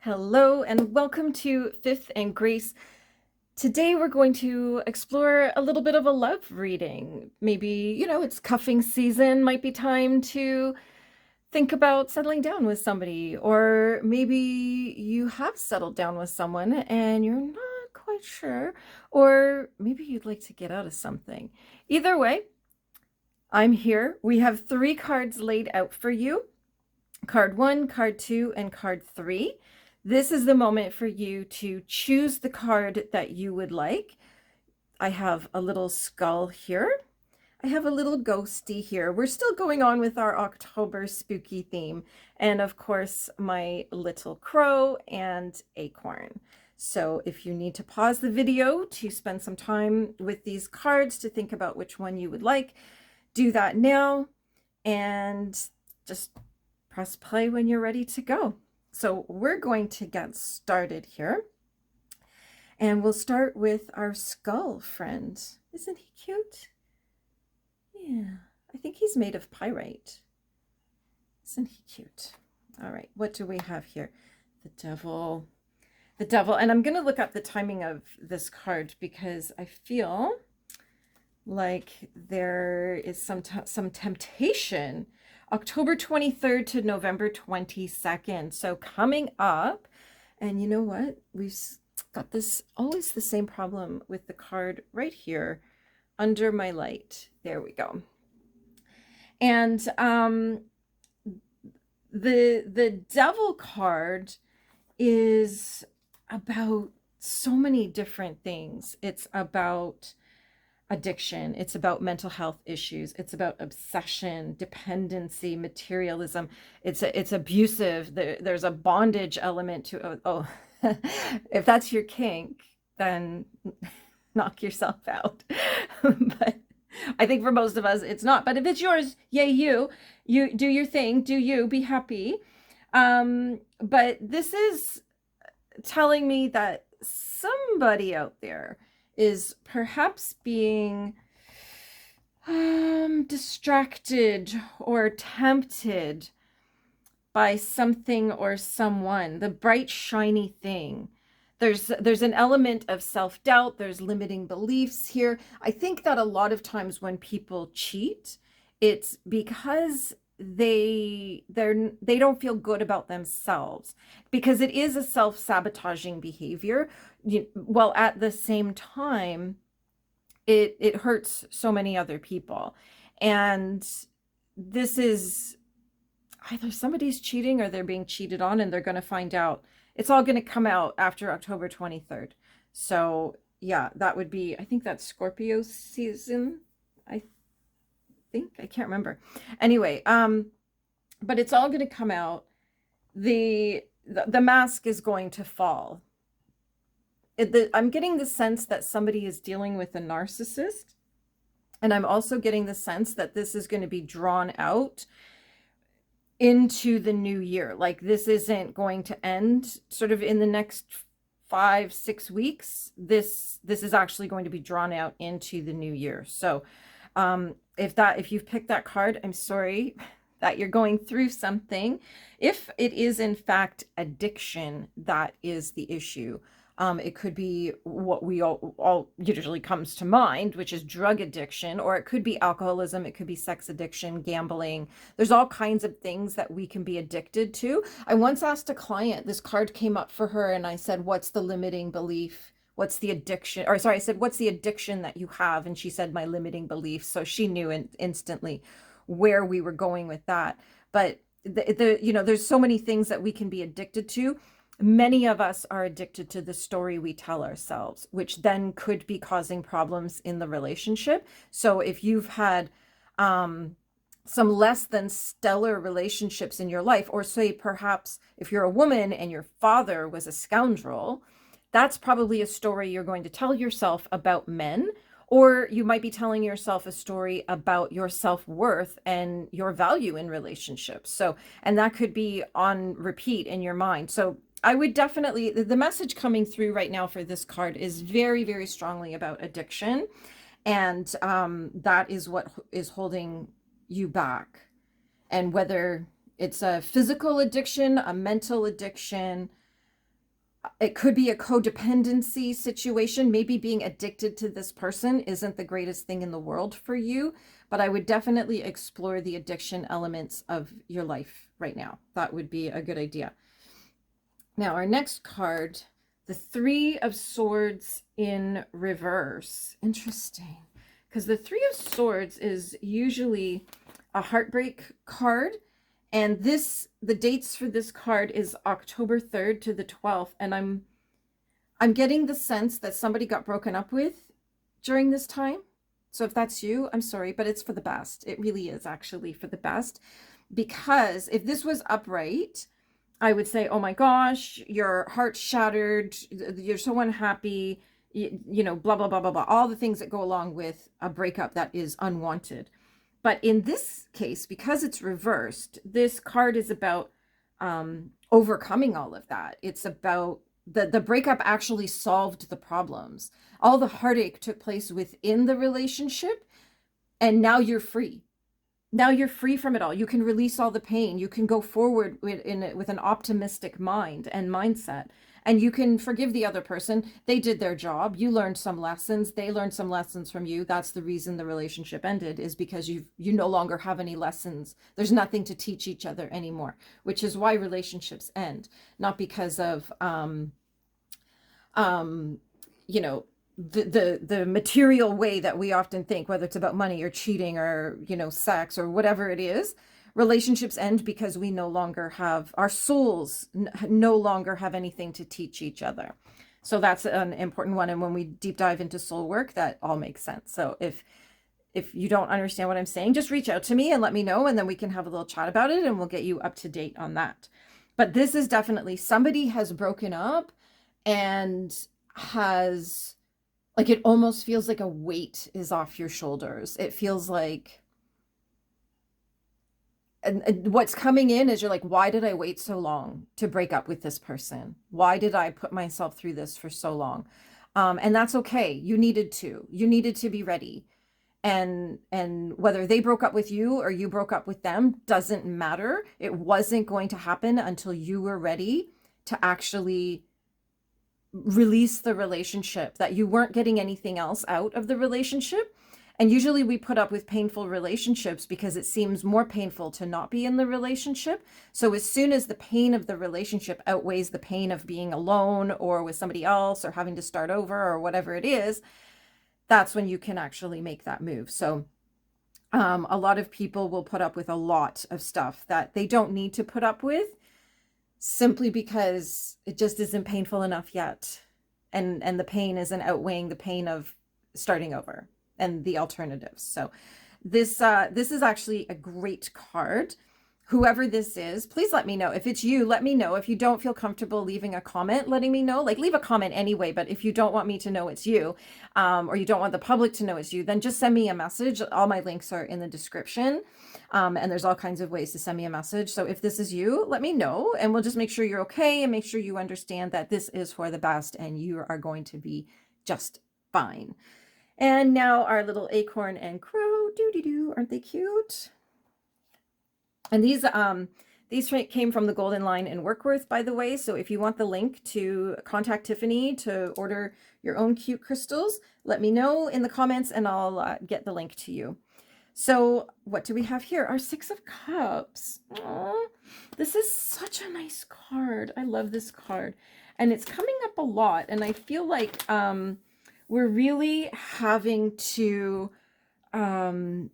Hello and welcome to Fifth and Grace. Today we're going to explore a little bit of a love reading. Maybe, it's cuffing season, might be time to think about settling down with somebody, or maybe you have settled down with someone and you're not quite sure, or maybe you'd like to get out of something. Either way, I'm here. We have 3 cards laid out for you. Card 1, card 2, and card 3. This is the moment for you to choose the card that you would like. I have a little skull here. I have a little ghosty here. We're still going on with our October spooky theme. And of course, my little crow and acorn. So if you need to pause the video to spend some time with these cards to think about which one you would like, do that now and just press play when you're ready to go. So we're going to get started here. And we'll start with our skull friend. Isn't he cute? Yeah, I think he's made of pyrite. Isn't he cute? All right, what do we have here? The devil. The devil. And I'm going to look up the timing of this card because I feel like there is some temptation. October 23rd to November 22nd. So coming up, and you know what? We've got this always the same problem with the card right here under my light. There we go. And the devil card is about so many different things. It's about addiction, it's about mental health issues, it's about obsession, dependency, materialism, it's abusive. There's a bondage element to oh if that's your kink, then knock yourself out. But I think for most of us it's not. But if it's yours, yay, you do your thing, do you, be happy. But this is telling me that somebody out there is perhaps being distracted or tempted by something or someone, the bright, shiny thing. There's an element of self-doubt, there's limiting beliefs here. I think that a lot of times when people cheat, it's because they don't feel good about themselves, because it is a self-sabotaging behavior, while at the same time it hurts so many other people. And this is either somebody's cheating or they're being cheated on, and they're going to find out. It's all going to come out after October 23rd. So yeah, that would be, I think that's Scorpio season. I can't remember. Anyway, but it's all going to come out. The mask is going to fall. I'm getting the sense that somebody is dealing with a narcissist. And I'm also getting the sense that this is going to be drawn out into the new year. Like, this isn't going to end sort of in the next 5-6 weeks. This is actually going to be drawn out into the new year. So if you've picked that card, I'm sorry that you're going through something. If it is in fact addiction that is the issue, it could be what we all usually comes to mind, which is drug addiction, or it could be alcoholism, it could be sex addiction, gambling. There's all kinds of things that we can be addicted to. I once asked a client, this card came up for her, and I said, what's the limiting belief? What's the addiction? Or sorry, I said, what's the addiction that you have? And she said, my limiting belief. So she knew instantly where we were going with that. But there's so many things that we can be addicted to. Many of us are addicted to the story we tell ourselves, which then could be causing problems in the relationship. So if you've had some less than stellar relationships in your life, or say perhaps if you're a woman and your father was a scoundrel, that's probably a story you're going to tell yourself about men. Or you might be telling yourself a story about your self-worth and your value in relationships. So, and that could be on repeat in your mind. So I would definitely, the message coming through right now for this card is very, very strongly about addiction. And that is what is holding you back. And whether it's a physical addiction, a mental addiction, It could be a codependency situation. Maybe being addicted to this person isn't the greatest thing in the world for you, but I would definitely explore the addiction elements of your life right now. That would be a good idea. Now, our next card, the Three of Swords in reverse. Interesting, because the Three of Swords is usually a heartbreak card. And the dates for this card is October 3rd to the 12th. And I'm getting the sense that somebody got broken up with during this time. So if that's you, I'm sorry, but it's for the best. It really is actually for the best. Because if this was upright, I would say, oh my gosh, your heart's shattered. You're so unhappy, you know, blah, blah, blah, blah, blah. All the things that go along with a breakup that is unwanted. But in this case, because it's reversed, this card is about overcoming all of that. It's about the breakup actually solved the problems. All the heartache took place within the relationship, and now you're free. Now you're free from it all. You can release all the pain. You can go forward with an optimistic mind and mindset. And you can forgive the other person. They did their job. You learned some lessons. They learned some lessons from you. That's the reason the relationship ended, is because you no longer have any lessons. There's nothing to teach each other anymore, which is why relationships end. Not because of, you know, the material way that we often think, whether it's about money or cheating or, you know, sex or whatever it is. Relationships end because we no longer have, our souls no longer have anything to teach each other. So that's an important one. And when we deep dive into soul work, that all makes sense. So if you don't understand what I'm saying, just reach out to me and let me know, and then we can have a little chat about it and we'll get you up to date on that. But this is definitely, somebody has broken up and has, like, it almost feels like a weight is off your shoulders. It feels like, and what's coming in is you're like, why did I wait so long to break up with this person? Why did I put myself through this for so long? And that's okay. You needed to be ready. And whether they broke up with you or you broke up with them doesn't matter. It wasn't going to happen until you were ready to actually release the relationship, that you weren't getting anything else out of the relationship. And usually we put up with painful relationships because it seems more painful to not be in the relationship. So as soon as the pain of the relationship outweighs the pain of being alone or with somebody else or having to start over or whatever it is, that's when you can actually make that move. So a lot of people will put up with a lot of stuff that they don't need to put up with, simply because it just isn't painful enough yet. And the pain isn't outweighing the pain of starting over and the alternatives. So this is actually a great card. Whoever this is, please let me know. If it's you, let me know. If you don't feel comfortable leaving a comment, letting me know, like, leave a comment anyway. But if you don't want me to know it's you, or you don't want the public to know it's you, then just send me a message. All my links are in the description. And there's all kinds of ways to send me a message. So if this is you, let me know, and we'll just make sure you're okay and make sure you understand that this is for the best and you are going to be just fine. And now our little acorn and crow, doo-doo-doo, aren't they cute? And these came from the Golden Line in Workworth, by the way. So if you want the link to contact Tiffany to order your own cute crystals, let me know in the comments and I'll get the link to you. So what do we have here? Our Six of Cups. Aww, this is such a nice card. I love this card. And it's coming up a lot. And I feel like we're really having to kind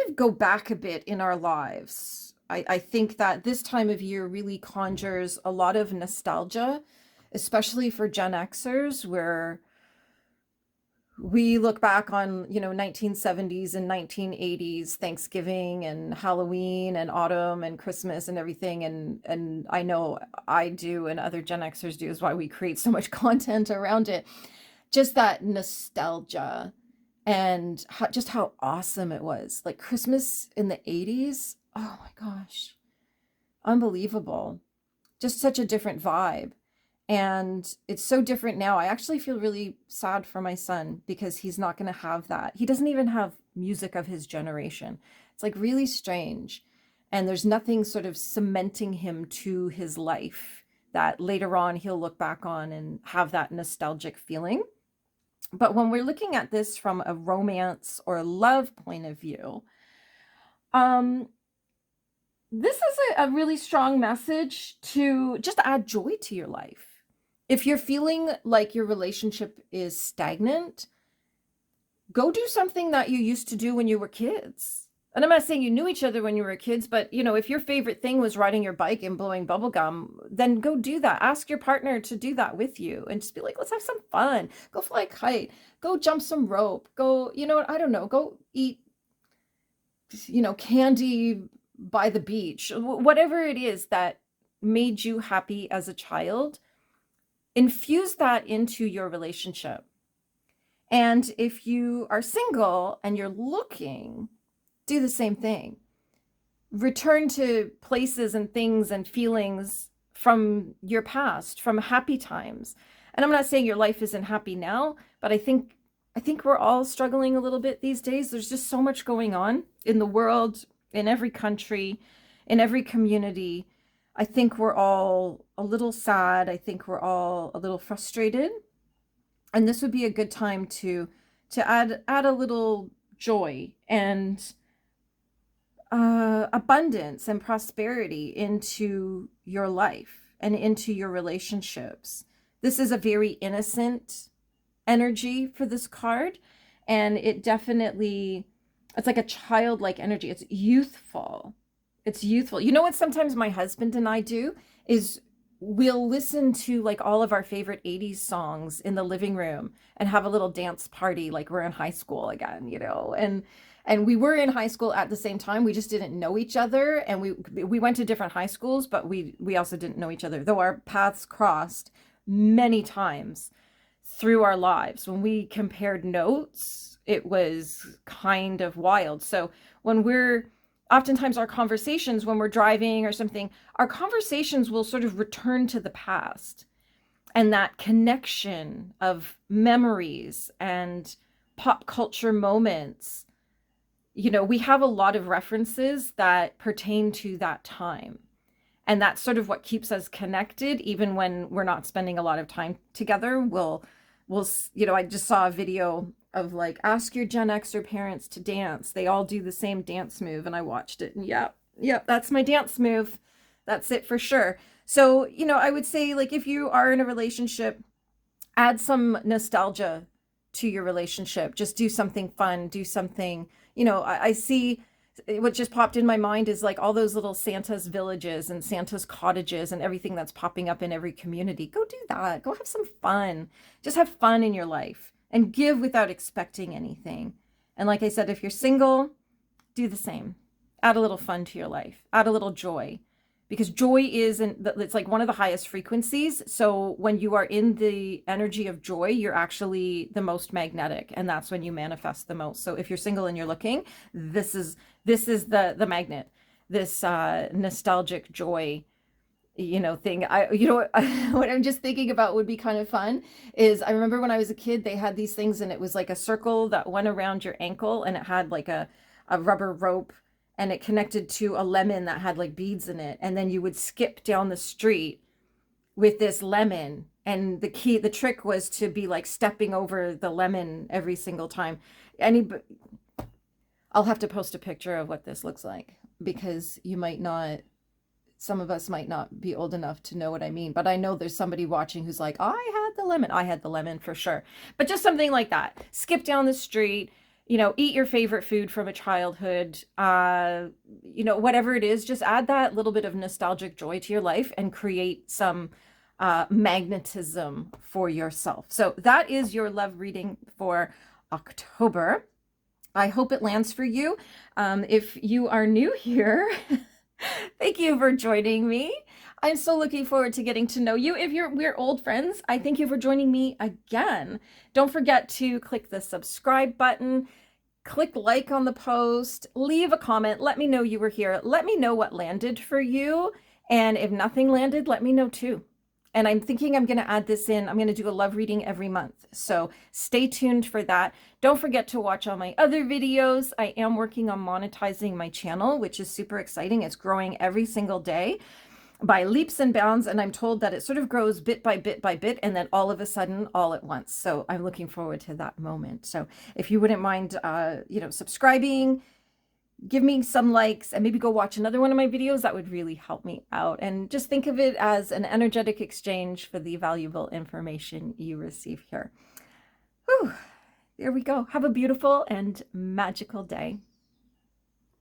of go back a bit in our lives. I think that this time of year really conjures a lot of nostalgia, especially for Gen Xers, where we look back on, you know, 1970s and 1980s Thanksgiving and Halloween and autumn and Christmas and everything. And I know I do and other Gen Xers do, is why we create so much content around it. Just that nostalgia and just how awesome it was. Like Christmas in the 80s. Oh my gosh. Unbelievable. Just such a different vibe. And it's so different now. I actually feel really sad for my son because he's not going to have that. He doesn't even have music of his generation. It's like really strange. And there's nothing sort of cementing him to his life that later on he'll look back on and have that nostalgic feeling. But when we're looking at this from a romance or love point of view, um, this is a really strong message to just add joy to your life. If you're feeling like your relationship is stagnant, go do something that you used to do when you were kids. And I'm not saying you knew each other when you were kids, but if your favorite thing was riding your bike and blowing bubble gum, then go do that. Ask your partner to do that with you and just be like, let's have some fun. Go fly a kite. Go jump some rope. Go, I don't know, go eat, candy by the beach. Whatever it is that made you happy as a child, infuse that into your relationship. And if you are single and you're looking, do the same thing. Return to places and things and feelings from your past, from happy times. And I'm not saying your life isn't happy now, but I think we're all struggling a little bit these days. There's just so much going on in the world, in every country, in every community. I think we're all a little sad. I think we're all a little frustrated. And this would be a good time to add a little joy and abundance and prosperity into your life and into your relationships. This is a very innocent energy for this card, and it's like a childlike energy. It's youthful. It's youthful. You know what sometimes my husband and I do is we'll listen to like all of our favorite 80s songs in the living room and have a little dance party like we're in high school again, and we were in high school at the same time. We just didn't know each other, and we went to different high schools, but we also didn't know each other, though our paths crossed many times through our lives. When we compared notes, it was kind of wild. So oftentimes our conversations when we're driving or something, our conversations will sort of return to the past and that connection of memories and pop culture moments. We have a lot of references that pertain to that time. And that's sort of what keeps us connected, even when we're not spending a lot of time together. We'll I just saw a video of like, ask your Gen Xer parents to dance. They all do the same dance move. And I watched it, and yep, that's my dance move. That's it for sure. So, I would say, like, if you are in a relationship, add some nostalgia to your relationship. Just do something fun, do something, I see what just popped in my mind is like all those little Santa's villages and Santa's cottages and everything that's popping up in every community. Go do that. Go have some fun. Just have fun in your life and give without expecting anything. And like I said, if you're single, do the same. Add a little fun to your life. Add a little joy, because joy it's like one of the highest frequencies. So when you are in the energy of joy, you're actually the most magnetic, and that's when you manifest the most. So if you're single and you're looking, this is the magnet, this nostalgic joy, thing. What I'm just thinking about would be kind of fun is, I remember when I was a kid, they had these things, and it was like a circle that went around your ankle, and it had like a rubber rope, and it connected to a lemon that had like beads in it. And then you would skip down the street with this lemon. And the trick was to be like stepping over the lemon every single time. I'll have to post a picture of what this looks like, because some of us might not be old enough to know what I mean, but I know there's somebody watching who's like, I had the lemon for sure. But just something like that. Skip down the street, eat your favorite food from a childhood, whatever it is, just add that little bit of nostalgic joy to your life and create some magnetism for yourself. So that is your love reading for October. I hope it lands for you. If you are new here, thank you for joining me. I'm so looking forward to getting to know you. If we're old friends, I thank you for joining me again. Don't forget to click the subscribe button, click like on the post, leave a comment, let me know you were here. Let me know what landed for you. And if nothing landed, let me know too. And I'm thinking I'm going to add this in. I'm going to do a love reading every month. So stay tuned for that. Don't forget to watch all my other videos. I am working on monetizing my channel, which is super exciting. It's growing every single day. by leaps and bounds, and I'm told that it sort of grows bit by bit by bit, and then all of a sudden, all at once. So I'm looking forward to that moment. So if you wouldn't mind, subscribing, give me some likes, and maybe go watch another one of my videos, that would really help me out. And just think of it as an energetic exchange for the valuable information you receive here. Whew, there we go. Have a beautiful and magical day.